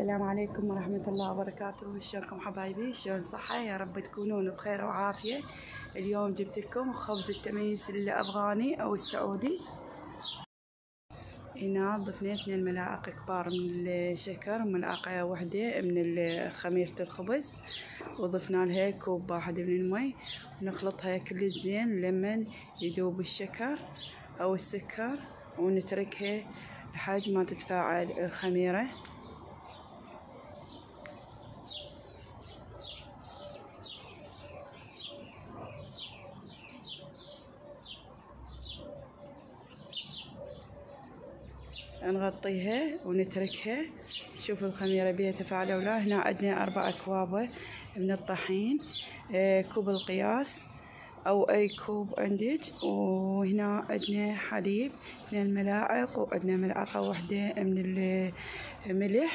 السلام عليكم ورحمة الله وبركاته. شلونكم حبايبي؟ شلون صحة؟ يا رب تكونون بخير وعافية. اليوم جبت لكم خبز التميس الأفغاني أو السعودي. هنا ضفنا 2 ملاعق كبار من الشكر وملعقة واحدة من خميرة الخبز، وضفنا لها كوب واحد من المي، ونخلطها كل زين لمن يذوب الشكر أو السكر، ونتركها لحد ما تتفاعل الخميرة. نغطيها ونتركها. شوفوا الخميرة بيها تفاعل ولا. هنا عندنا 4 أكواب من الطحين، كوب القياس أو أي كوب عندك، وهنا عندنا حليب 2 ملاعق، وعندنا ملعقة واحدة من الملح.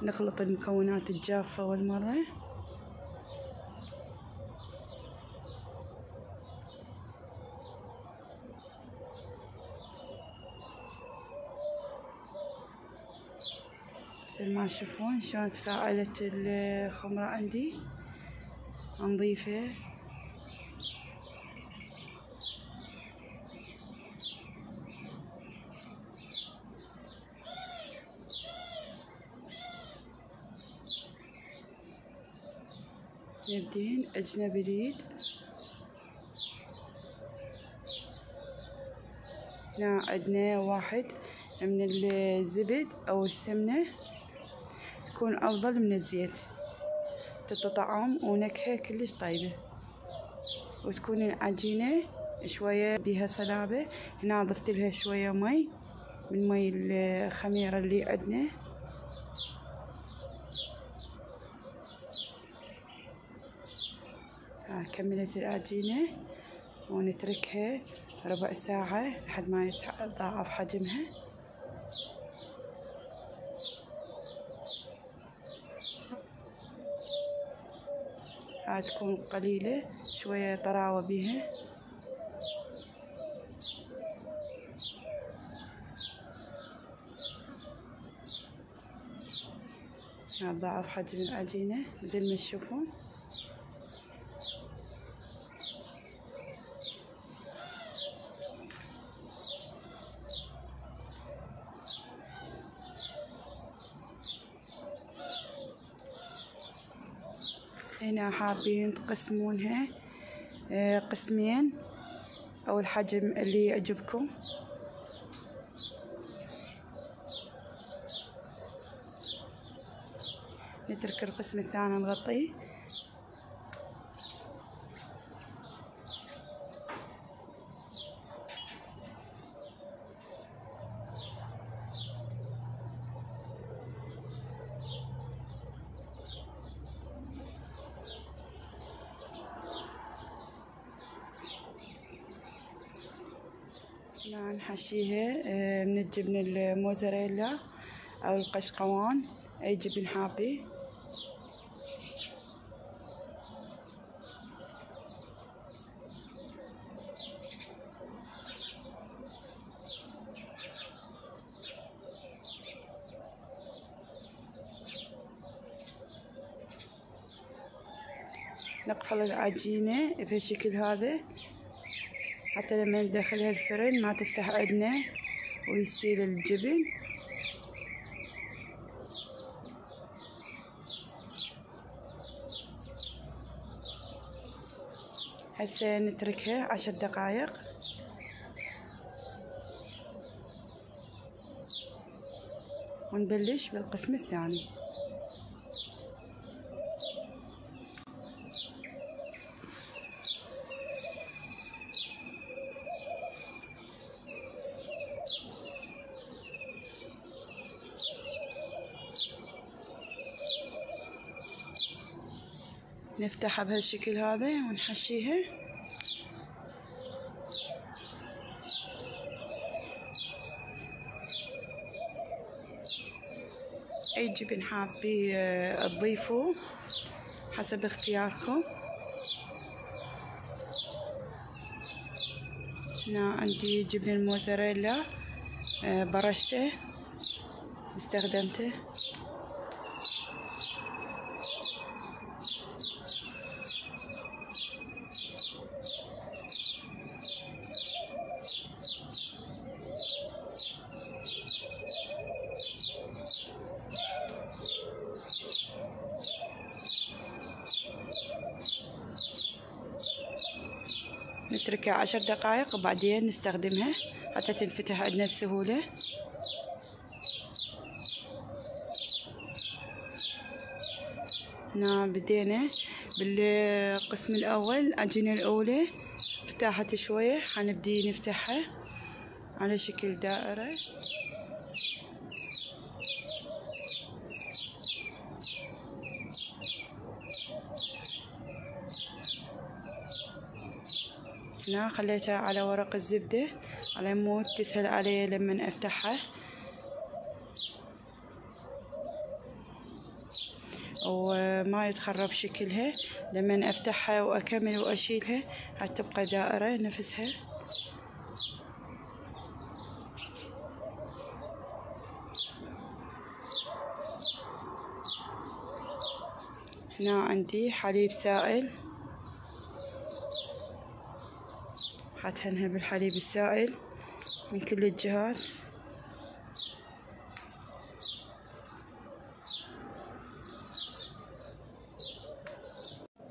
نخلط المكونات الجافة أول مرة. مثل ما تشوفون شلون تفاعلت الخمرة عندي. نضيفه نبدين أجنبي اليد. هنا عندنا 1 من الزبد أو السمنة، تكون أفضل من الزيت، تعطي طعم ونكهة كلش طيبة، وتكون العجينة شوية بيها صلابة. هنا ضفت لها شوية مي من مي الخميرة اللي عندنا. كملت العجينة ونتركها ربع ساعة لحد ما يتضاعف حجمها. تكون قليلة شوية طراوة بيها. ضاعف حجم العجينة مثل ما تشوفون. هنا حابين تقسمونها قسمين أو الحجم اللي يعجبكم. نترك القسم الثاني نغطيه. نحشيها من الجبن الموزاريلا أو القشقوان، أي جبن حابي. نقفل العجينة بهالشكل هذا حتى لما ندخلها الفرن ما تفتح عندنا ويصير الجبن. هسه نتركها 10 دقائق. ونبلش بالقسم الثاني. نفتحها بهالشكل هذا ونحشيها. أي جبن حابي تضيفوه حسب اختياركم. هنا عندي جبن الموزاريلا برشته استخدمته. نتركها 10 دقائق وبعدين نستخدمها حتى تنفتح عندنا بسهولة. هنا بدينا بالقسم الأول. العجينة الأولى ارتاحت شوية، حنبدي نفتحها على شكل دائرة. هنا خليتها على ورق الزبدة على مود تسهل علي لما افتحها، وما يتخرب شكلها لما افتحها واكمل واشيلها هتبقى دائرة نفسها. هنا عندي حليب سائل، حدهنها بالحليب السائل من كل الجهات.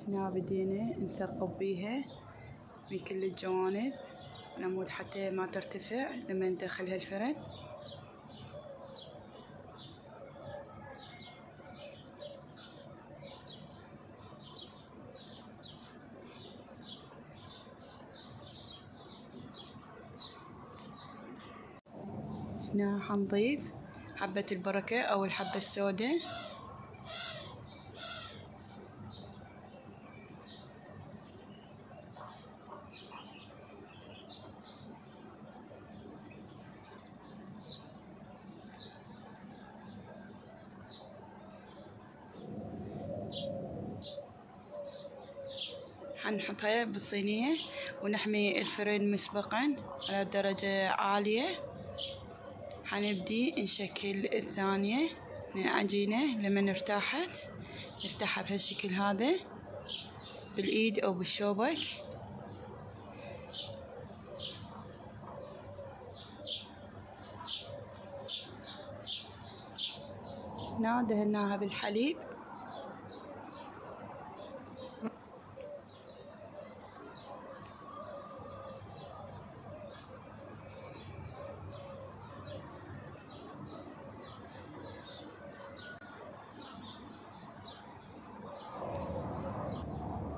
هنا بدينا نثقب بيها من كل الجوانب نمود حتى ما ترتفع لما ندخلها الفرن. هنا حنضيف حبة البركة أو الحبة السوداء. حنحطها بالصينية ونحمي الفرن مسبقا على درجة عالية. حنبدي نشكل الثانية من العجينة. لما ارتاحت نفتحها بهالشكل هذا بالإيد أو بالشوبك. هنا دهناها بالحليب.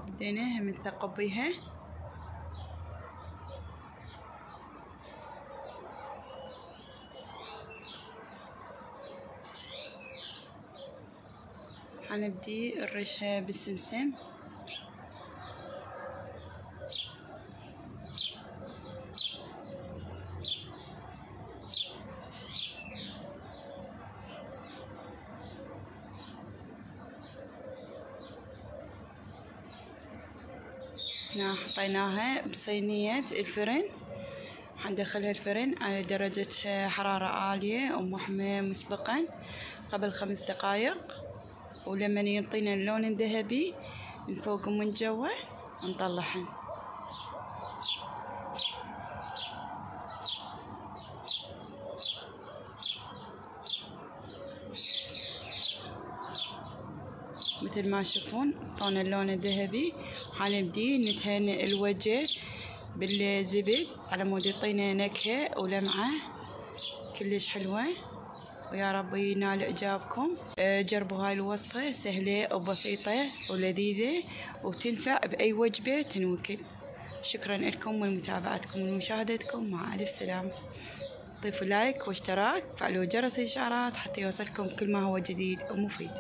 بدينا هم نثقب بيها. حنبدي نرشها بالسمسم. هنا حطيناها بصينية الفرن. حندخلها الفرن على درجة حرارة عالية ومحمية مسبقا قبل 5 دقائق، ولما ينطينا اللون الذهبي من فوق ومن جوا نطلعهن. مثل ما تشوفون طون اللون الذهبي. حنبدي ندهن الوجه بالزبد على مود يعطينا نكهة ولمعة كلش حلوة، ويا رب ينال إعجابكم. جربوا هاي الوصفة سهلة وبسيطة ولذيذة وتنفع بأي وجبة تنوكل. شكرا لكم ولمتابعتكم ومشاهدتكم، مع ألف سلامة. ضيفوا لايك واشتراك، فعلوا جرس الإشعارات حتى يوصلكم كل ما هو جديد ومفيد.